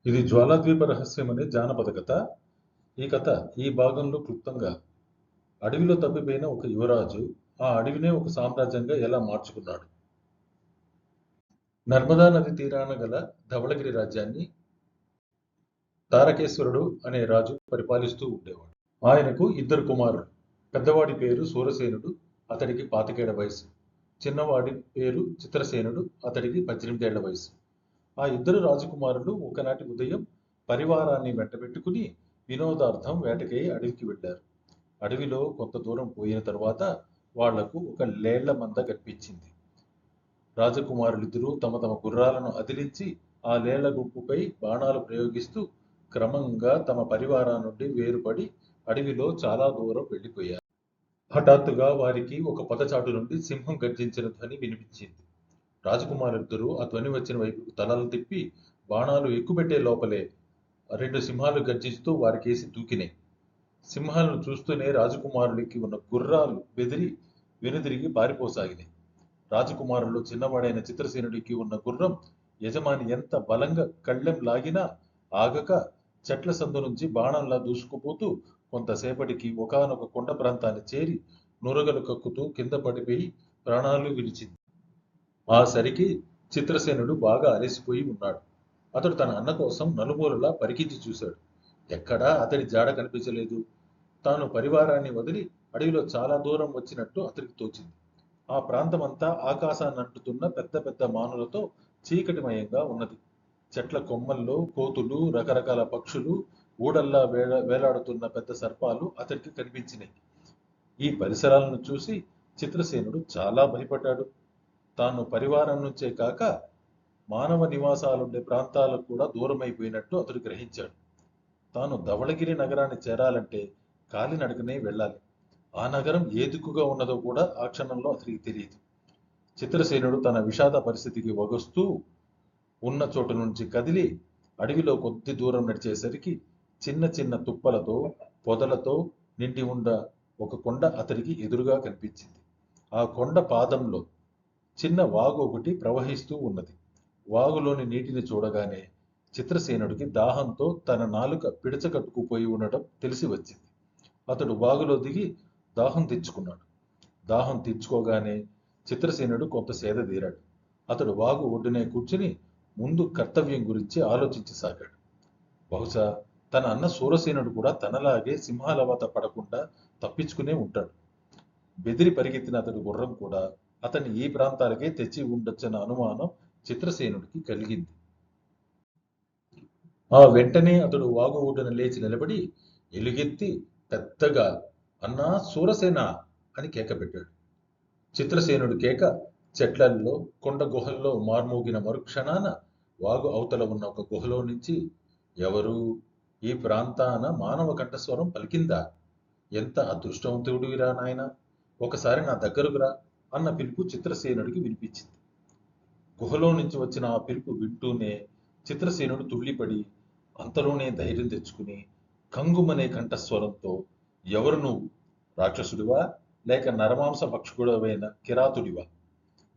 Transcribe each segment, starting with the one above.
ఇది జ్వాలాద్వీప రహస్యం అనే జానపద కథ. ఈ కథ ఈ భాగంలో క్లుప్తంగా అడవిలో తప్పిపోయిన ఒక యువరాజు ఆ అడవినే ఒక సామ్రాజ్యంగా ఎలా మార్చుకున్నాడు. నర్మదా నది తీరాన గల ధవళగిరి రాజ్యాన్ని తారకేశ్వరుడు అనే రాజు పరిపాలిస్తూ ఉండేవాడు. ఆయనకు ఇద్దరు కుమారులు. పెద్దవాడి పేరు సూరసేనుడు, అతడికి 25 వయసు. చిన్నవాడి పేరు చిత్రసేనుడు, అతడికి 18 ఏళ్ల వయసు. ఆ ఇద్దరు రాజకుమారులు ఒకనాటి ఉదయం పరివారాన్ని వెంటబెట్టుకుని వినోదార్థం వేటకై అడవికి వెళ్ళారు. అడవిలో కొంత దూరం పోయిన తరువాత వాళ్లకు ఒక లేళ్ల మంద కనిపించింది. రాజకుమారులిద్దరూ తమ తమ గుర్రాలను అదిలించి ఆ లేళ్ల గుంపుపై బాణాలు ప్రయోగిస్తూ క్రమంగా తమ పరివారం నుండి వేరుపడి అడవిలో చాలా దూరం వెళ్ళిపోయారు. హఠాత్తుగా వారికి ఒక పొదచాటు నుండి సింహం గర్జించిన ధ్వని వినిపించింది. రాజకుమారులిద్దరూ ఆ ధ్వని వచ్చిన వైపుకు తలలు తిప్పి బాణాలు ఎక్కుపెట్టే లోపలే 2 సింహాలు గర్జిస్తూ వారికేసి దూకినాయి. సింహాలను చూస్తూనే రాజకుమారులకి ఉన్న గుర్రాలు బెదిరి వెనుదిరిగి పారిపోసాగినాయి. రాజకుమారుల్లో చిన్నవాడైన చిత్రసేనుడికి ఉన్న గుర్రం యజమాని ఎంత బలంగా కళ్ళెం లాగినా ఆగక చెట్ల సందు నుంచి బాణంలా దూసుకుపోతూ కొంతసేపటికి ఒకానొక కొండ ప్రాంతాన్ని చేరి నురగలు కక్కుతూ కింద పడిపోయి ప్రాణాలు విడిచింది. ఆ సరికి చిత్రసేనుడు బాగా అలసిపోయి ఉన్నాడు. అతడు తన అన్న కోసం నలుమూలలా పరికించి చూశాడు. ఎక్కడా అతడి జాడ కనిపించలేదు. తాను పరివారాన్ని వదిలి అడవిలో చాలా దూరం వచ్చినట్టు అతడికి తోచింది. ఆ ప్రాంతమంతా ఆకాశాన్ని అంటుతున్న పెద్ద పెద్ద మానులతో చీకటిమయంగా ఉన్నది. చెట్ల కొమ్మల్లో కోతులు, రకరకాల పక్షులు, ఊడల్లా వేలాడుతున్న పెద్ద సర్పాలు అతడికి కనిపించినాయి. ఈ పరిసరాలను చూసి చిత్రసేనుడు చాలా భయపడ్డాడు. తాను పరివారం నుంచే కాక మానవ నివాసాలుండే ప్రాంతాలకు కూడా దూరమైపోయినట్టు అతడు గ్రహించాడు. తాను ధవళగిరి నగరాన్ని చేరాలంటే కాలినడకనే వెళ్ళాలి. ఆ నగరం ఏ దిక్కుగా ఉన్నదో కూడా ఆ క్షణంలో అతనికి తెలియదు. చిత్రసేనుడు తన విషాద పరిస్థితికి వగస్తూ ఉన్న చోటు నుంచి కదిలి అడవిలో కొద్ది దూరం నడిచేసరికి చిన్న చిన్న తుప్పలతో పొదలతో నిండి ఉన్న ఒక కొండ అతడికి ఎదురుగా కనిపించింది. ఆ కొండ పాదంలో చిన్న వాగు ఒకటి ప్రవహిస్తూ ఉన్నది. వాగులోని నీటిని చూడగానే చిత్రసేనుడికి దాహంతో తన నాలుక పిడచకట్టుకుపోయి ఉండటం తెలిసి వచ్చింది. అతడు వాగులో దిగి దాహం తెచ్చుకున్నాడు. దాహం తీర్చుకోగానే చిత్రసేనుడు కొంత సేద తీరాడు. అతడు వాగు ఒడ్డునే కూర్చుని ముందు కర్తవ్యం గురించి ఆలోచించసాగాడు. బహుశా తన అన్న సూరసేనుడు కూడా తనలాగే సింహాల వాత పడకుండా తప్పించుకునే ఉంటాడు. బెదిరి పరిగెత్తిన అతడి గుర్రం కూడా అతన్ని ఈ ప్రాంతాలకే తెచ్చి ఉండొచ్చన్న అనుమానం చిత్రసేనుడికి కలిగింది. ఆ వెంటనే అతడు వాగు ఒడ్డున లేచి నిలబడి ఎలుగెత్తి పెద్దగా అన్నా సూరసేన అని కేక పెట్టాడు. చిత్రసేనుడి కేక చెట్లల్లో కొండ గుహల్లో మార్మోగిన మరుక్షణాన వాగు అవతల ఉన్న ఒక గుహలో నుంచి ఎవరు ఈ ప్రాంతాన మానవ కంఠస్వరం పలికిందా? ఎంత అదృష్టవంతుడివిరా నాయన, ఒకసారి నా దగ్గరకు రా అన్న పిలుపు చిత్రసేనుడికి వినిపించింది. గుహలో నుంచి వచ్చిన ఆ పిలుపు వింటూనే చిత్రసేనుడు తుళ్ళిపడి అంతలోనే ధైర్యం తెచ్చుకుని కంగుమనే కంఠస్వరంతో, ఎవరు నువ్వు? రాక్షసుడివా లేక నరమాంస భక్షకుడవైన కిరాతుడివా?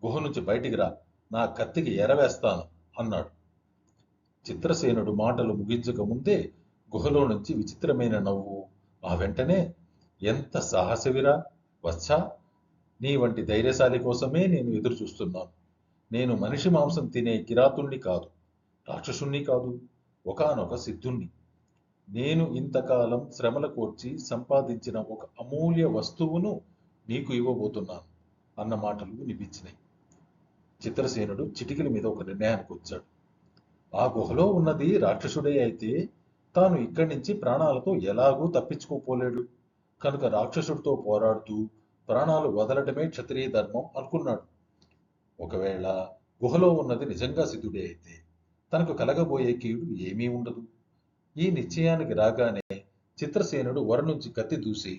గుహ నుంచి బయటికి రా, నా కత్తికి ఎరవేస్తాను అన్నాడు. చిత్రసేనుడు మాటలు ముగించక ముందే గుహలో నుంచి విచిత్రమైన నవ్వు, ఆ వెంటనే ఎంత సాహసవిరా వత్సా, నీ వంటి ధైర్యశాలి కోసమే నేను ఎదురు చూస్తున్నాను. నేను మనిషి మాంసం తినే కిరాతుణ్ణి కాదు, రాక్షసుణ్ణి కాదు, ఒకానొక సిద్ధుణ్ణి. నేను ఇంతకాలం శ్రమల కోర్చి సంపాదించిన ఒక అమూల్య వస్తువును నీకు ఇవ్వబోతున్నాను అన్న మాటలు వినిపించినాయి. చిత్రసేనుడు చిటికల మీద ఒక నిర్ణయానికి వచ్చాడు. ఆ గుహలో ఉన్నది రాక్షసుడే అయితే తాను ఇక్కడి నుంచి ప్రాణాలతో ఎలాగూ తప్పించుకోపోలేడు. కనుక రాక్షసుడితో పోరాడుతూ ప్రాణాలు వదలటమే క్షత్రియ ధర్మం అనుకున్నాడు. ఒకవేళ గుహలో ఉన్నది నిజంగా సిద్ధుడే అయితే తనకు కలగబోయే కీడు ఏమీ ఉండదు. ఈ నిశ్చయానికి రాగానే చిత్రసేనుడు వర నుంచి కత్తి దూసి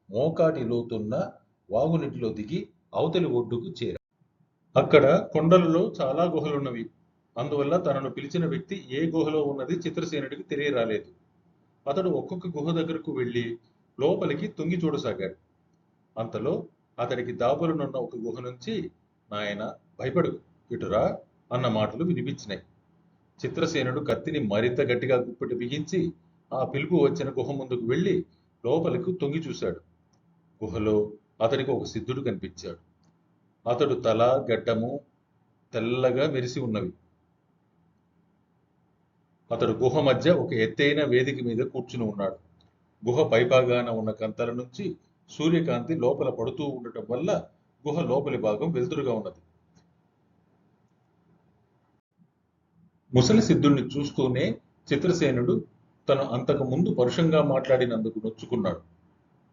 మోకాటి లోతున్న వాగునీటిలో దిగి అవతలి ఒడ్డుకు చేరాడు. అక్కడ కొండలలో చాలా గుహలున్నవి. అందువల్ల తనను పిలిచిన వ్యక్తి ఏ గుహలో ఉన్నది చిత్రసేనుడికి తెలియరాలేదు. అతడు ఒక్కొక్క గుహ దగ్గరకు వెళ్ళి లోపలికి తొంగి చూడసాగాడు. అంతలో అతడికి దాబులనున్న ఒక గుహ నుంచి, నాయన భయపడు, ఇటురా అన్న మాటలు వినిపించినాయి. చిత్రసేనుడు కత్తిని మరింత గట్టిగా గుప్పెట బిగించి ఆ పిలుపు వచ్చిన గుహ ముందుకు వెళ్ళి లోపలికి తొంగి చూశాడు. గుహలో అతనికి ఒక సిద్ధుడు కనిపించాడు. అతడు తల గడ్డము తెల్లగా మెరిసి ఉన్నవి. అతడు గుహ మధ్య ఒక ఎత్తైన వేదిక మీద కూర్చుని ఉన్నాడు. గుహ పైభాగాన ఉన్న కంతల నుంచి సూర్యకాంతి లోపల పడుతూ ఉండటం వల్ల గుహ లోపలి భాగం వెలుతురుగా ఉన్నది. ముసలి సిద్ధుణ్ణి చూస్తూనే చిత్రసేనుడు తను అంతకు ముందు పరుషంగా మాట్లాడినందుకు నొచ్చుకున్నాడు.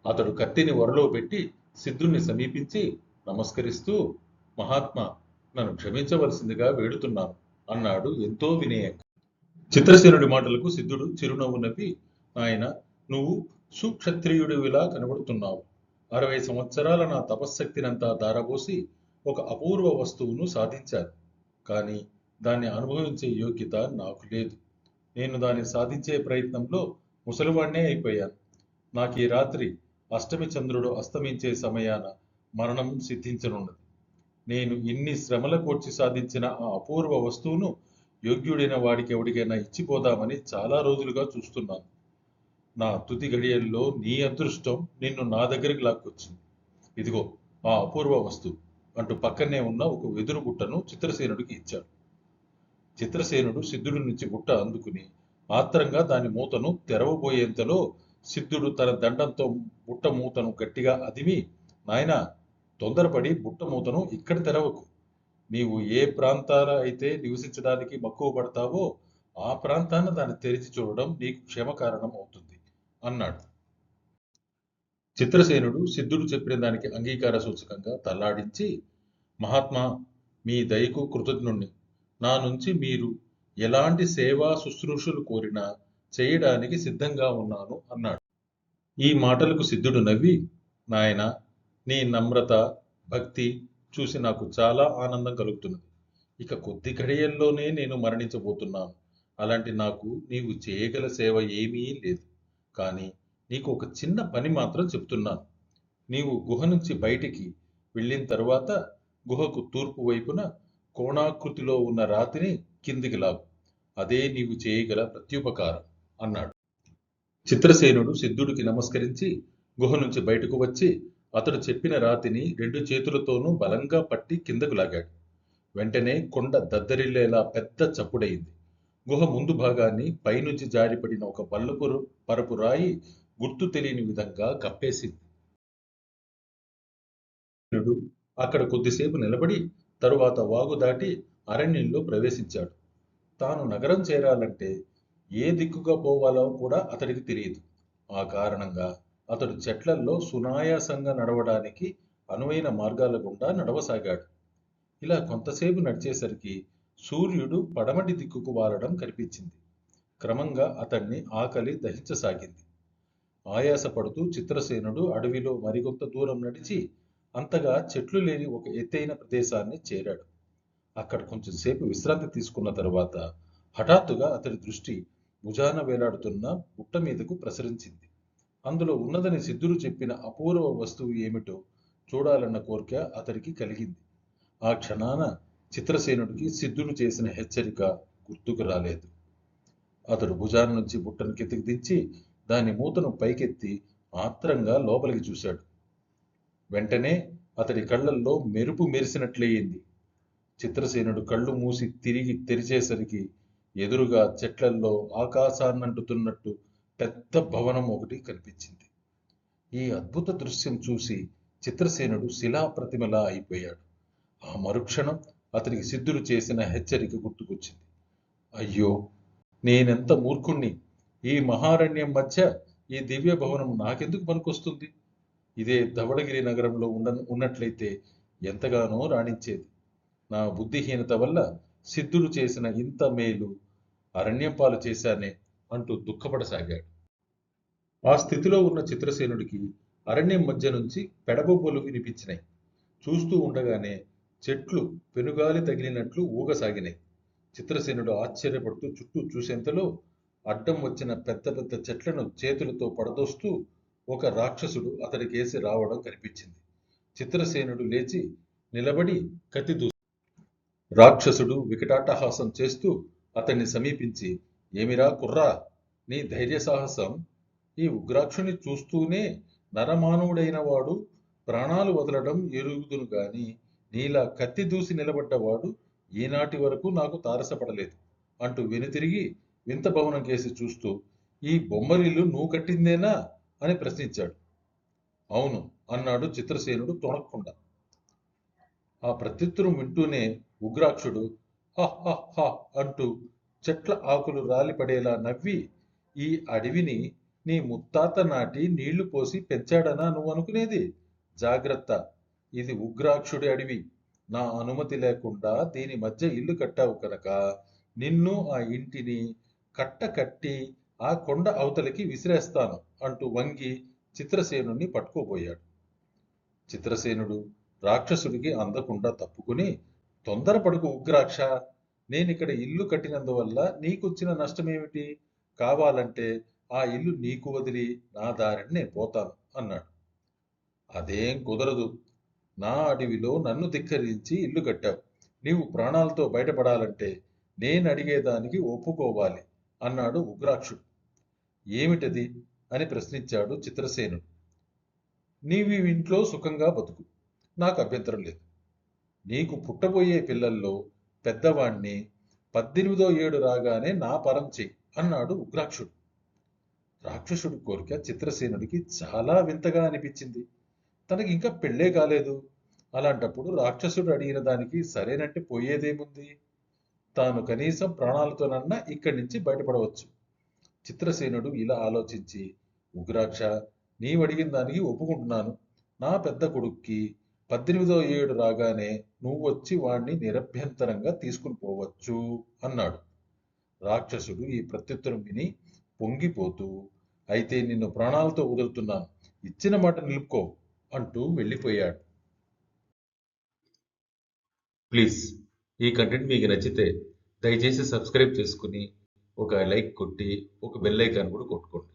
అతడు కత్తిని వరలో పెట్టి సిద్ధుణ్ణి సమీపించి నమస్కరిస్తూ, మహాత్మా, నన్ను క్షమించవలసిందిగా వేడుతున్నాను అన్నాడు ఎంతో వినయంగా. చిత్రసేనుడి మాటలకు సిద్ధుడు చిరునవ్వు నవ్వి, ఆయన, నువ్వు సుక్షత్రియుడివిలా కనబడుతున్నావు. 60 సంవత్సరాల నా తపశ్శక్తినంతా దారబోసి ఒక అపూర్వ వస్తువును సాధించాను. కానీ దాన్ని అనుభవించే యోగ్యత నాకు లేదు. నేను దాన్ని సాధించే ప్రయత్నంలో ముసలివాణ్ణే అయిపోయాను. నాకు ఈ రాత్రి అష్టమి చంద్రుడు అస్తమించే సమయాన మరణం సిద్ధించనున్నది. నేను ఇన్ని శ్రమల కోర్చి సాధించిన ఆ అపూర్వ వస్తువును యోగ్యుడైన వాడికి ఎవడికైనా ఇచ్చిపోదామని చాలా రోజులుగా చూస్తున్నాను. నా తుది గడియల్లో నీ అదృష్టం నిన్ను నా దగ్గరికి లాక్కొచ్చింది. ఇదిగో ఆ అపూర్వ వస్తువు అంటూ పక్కనే ఉన్న ఒక వెదురు బుట్టను చిత్రసేనుడికి ఇచ్చాడు. చిత్రసేనుడు సిద్ధుడి నుంచి బుట్ట అందుకుని ఆత్రంగా దాని మూతను తెరవబోయేంతలో సిద్ధుడు తన దండంతో బుట్ట మూతను గట్టిగా అదిమి, నాయనా, తొందరపడి బుట్ట మూతను ఇక్కడ తెరవకు. నీవు ఏ ప్రాంతాల అయితే నివసించడానికి మక్కువ పడతావో ఆ ప్రాంతాన్ని దాన్ని తెరిచి చూడడం నీకు క్షేమకారణం అవుతుంది అన్నాడు. చిత్రసేనుడు సిద్ధుడు చెప్పిన దానికి అంగీకార సూచకంగా తల్లాడించి, మహాత్మా, మీ దయకు కృతజ్ఞుణ్ణి. నా నుంచి మీరు ఎలాంటి సేవా శుశ్రూషలు కోరినా చేయడానికి సిద్ధంగా ఉన్నాను అన్నాడు. ఈ మాటలకు సిద్ధుడు నవ్వి, నాయనా, నీ నమ్రత, భక్తి చూసి నాకు చాలా ఆనందం కలుగుతున్నది. ఇక కొద్ది ఘడియల్లోనే నేను మరణించబోతున్నాను. అలాంటి నాకు నీవు చేయగల సేవ ఏమీ లేదు. కానీ నీకు ఒక చిన్న పని మాత్రం చెప్తున్నాను. నీవు గుహ నుంచి బయటికి వెళ్ళిన తరువాత గుహకు తూర్పు వైపున కోణాకృతిలో ఉన్న రాతిని కిందికి లాగు. అదే నీవు చేయగల ప్రత్యుపకారం అన్నాడు. చిత్రసేనుడు సిద్ధుడికి నమస్కరించి గుహ నుంచి బయటకు వచ్చి అతడు చెప్పిన రాతిని 2 చేతులతోనూ బలంగా పట్టి కిందకు లాగాడు. వెంటనే కొండ దద్దరిల్లేలా పెద్ద చప్పుడయింది. గుహ ముందు భాగాన్ని పైనుంచి జారిపడిన ఒక పరపు రాయి గుర్తు తెలియని విధంగా కప్పేసింది. అక్కడ కొద్దిసేపు నిలబడి తరువాత వాగు దాటి అరణ్యంలో ప్రవేశించాడు. తాను నగరం చేరాలంటే ఏ దిక్కుగా పోవాలో కూడా అతడికి తెలియదు. ఆ కారణంగా అతడు చెట్లల్లో సునాయాసంగా నడవడానికి అనువైన మార్గాల గుండా నడవసాగాడు. ఇలా కొంతసేపు నడిచేసరికి సూర్యుడు పడమటి దిక్కుకు వాలడం కనిపించింది. క్రమంగా అతన్ని ఆకలి దహించసాగింది. ఆయాసపడుతూ చిత్రసేనుడు అడవిలో మరికొంత దూరం నడిచి అంతగా చెట్లు లేని ఒక ఎత్తైన ప్రదేశాన్ని చేరాడు. అక్కడ కొంచెం సేపు విశ్రాంతి తీసుకున్న తరువాత హఠాత్తుగా అతడి దృష్టి భుజాన వేలాడుతున్న బుట్ట మీదకు ప్రసరించింది. అందులో ఉన్నదని సిద్ధుడు చెప్పిన అపూర్వ వస్తువు ఏమిటో చూడాలన్న కోరిక అతడికి కలిగింది. ఆ క్షణాన చిత్రసేనుడికి సిద్ధుడు చేసిన హెచ్చరిక గుర్తుకు రాలేదు. అతడు భుజాన నుంచి బుట్టను కిందికి దించి దాని మూతను పైకెత్తి ఆత్రంగా లోపలికి చూశాడు. వెంటనే అతడి కళ్ళల్లో మెరుపు మెరిసినట్లయింది. చిత్రసేనుడు కళ్ళు మూసి తిరిగి తెరిచేసరికి ఎదురుగా చెట్లల్లో ఆకాశాన్నంటుతున్నట్టు పెద్ద భవనం ఒకటి కనిపించింది. ఈ అద్భుత దృశ్యం చూసి చిత్రసేనుడు శిలాప్రతిమలా అయిపోయాడు. ఆ మరుక్షణం అతనికి సిద్ధుడు చేసిన హెచ్చరిక గుర్తుకొచ్చింది. అయ్యో, నేనెంత మూర్ఖుణ్ణి! ఈ మహారణ్యం మధ్య ఈ దివ్య భవనం నాకెందుకు పనికొస్తుంది? ఇదే ధవళగిరి నగరంలో ఉన్నట్లయితే ఎంతగానో రాణించేది. నా బుద్ధిహీనత వల్ల సిద్ధుడు చేసిన ఇంత మేలు అరణ్యం పాలు చేశానే అంటూ దుఃఖపడసాగాడు. ఆ స్థితిలో ఉన్న చిత్రసేనుడికి అరణ్యం మధ్య నుంచి పెడబొబ్బలు వినిపించినాయి. చూస్తూ ఉండగానే చెట్లు పెనుగాలి తగిలినట్లు ఊగసాగినాయి. చిత్రసేనుడు ఆశ్చర్యపడుతూ చుట్టూ చూసేంతలో అడ్డం వచ్చిన పెద్ద పెద్ద చెట్లను చేతులతో పడదోస్తూ ఒక రాక్షసుడు అతడికేసి రావడం కనిపించింది. చిత్రసేనుడు లేచి నిలబడి కత్తి దూశాడు. రాక్షసుడు వికటాట్టహాసం చేస్తూ అతన్ని సమీపించి, ఏమిరా కుర్రా, నీ ధైర్య సాహసం! ఈ ఉగ్రాక్షుని చూస్తూనే నరమానవుడైన వాడు ప్రాణాలు వదలడం ఎరుగుదును గాని నీలా కత్తి దూసి నిలబడ్డవాడు ఈనాటి వరకు నాకు తారసపడలేదు అంటూ వెనుతిరిగి వింత భవనం కేసి చూస్తూ, ఈ బొమ్మరిల్లు నువ్వు కట్టిందేనా అని ప్రశ్నించాడు. అవును అన్నాడు చిత్రసేనుడు తొణక్కుండా. ఆ ప్రత్యుత్తరం వింటూనే ఉగ్రాక్షుడు హ హ హ అంటూ చెట్ల ఆకులు రాలిపడేలా నవ్వి, ఈ అడవిని నీ ముత్తాత నాటి నీళ్లు పోసి పెంచాడనా నువ్వు అనుకునేది? జాగ్రత్త, ఇది ఉగ్రాక్షుడి అడవి. నా అనుమతి లేకుండా దీని మధ్య ఇల్లు కట్టావు కనుక నిన్ను ఆ ఇంటిని కట్ట కట్టి ఆ కొండ అవతలికి విసిరేస్తాను అంటూ వంగి చిత్రసేనుణ్ణి పట్టుకోబోయాడు. చిత్రసేనుడు రాక్షసుడికి అందకుండా తప్పుకుని, తొందరపడుకు ఉగ్రాక్ష, నేనిక్కడ ఇల్లు కట్టినందువల్ల నీకొచ్చిన నష్టమేమిటి? కావాలంటే ఆ ఇల్లు నీకు వదిలి నా దారిని నేను పోతాను అన్నాడు. అదేం కుదరదు. నా అడవిలో నన్ను ధిక్కరించి ఇల్లు కట్టావు. నీవు ప్రాణాలతో బయటపడాలంటే నేను అడిగేదానికి ఒప్పుకోవాలి అన్నాడు ఉగ్రాక్షుడు. ఏమిటది అని ప్రశ్నించాడు చిత్రసేనుడు. నీవు ఈ ఇంట్లో సుఖంగా బతుకు, నాకు అభ్యంతరం లేదు. నీకు పుట్టబోయే పిల్లల్లో పెద్దవాణ్ణి 18వ ఏడు రాగానే నా పరం చెయ్యి అన్నాడు ఉగ్రాక్షుడు. రాక్షసుడి కోరిక చిత్రసేనుడికి చాలా వింతగా అనిపించింది. తనకి ఇంకా పెళ్ళే కాలేదు. అలాంటప్పుడు రాక్షసుడు అడిగిన దానికి సరేనంటే పోయేదేముంది? తాను కనీసం ప్రాణాలతోనన్నా ఇక్కడి నుంచి బయటపడవచ్చు. చిత్రసేనుడు ఇలా ఆలోచించి, ఉగ్రాక్ష, నీవడిగిన దానికి ఒప్పుకుంటున్నాను. నా పెద్ద కొడుక్కి 18వ ఏడు రాగానే నువ్వొచ్చి వాణ్ణి నిరభ్యంతరంగా తీసుకుని పోవచ్చు అన్నాడు. రాక్షసుడు ఈ ప్రత్యుత్తరం విని పొంగిపోతూ, అయితే నిన్ను ప్రాణాలతో వదులుతున్నాను, ఇచ్చిన మాట నిలుపుకో అంటూ వెళ్ళిపోయాడు. ప్లీజ్, ఈ కంటెంట్ మీకు నచ్చితే దయచేసి సబ్స్క్రైబ్ చేసుకుని ఒక లైక్ కొట్టి ఒక బెల్ ఐకాన్ కూడా కొట్టుకోండి.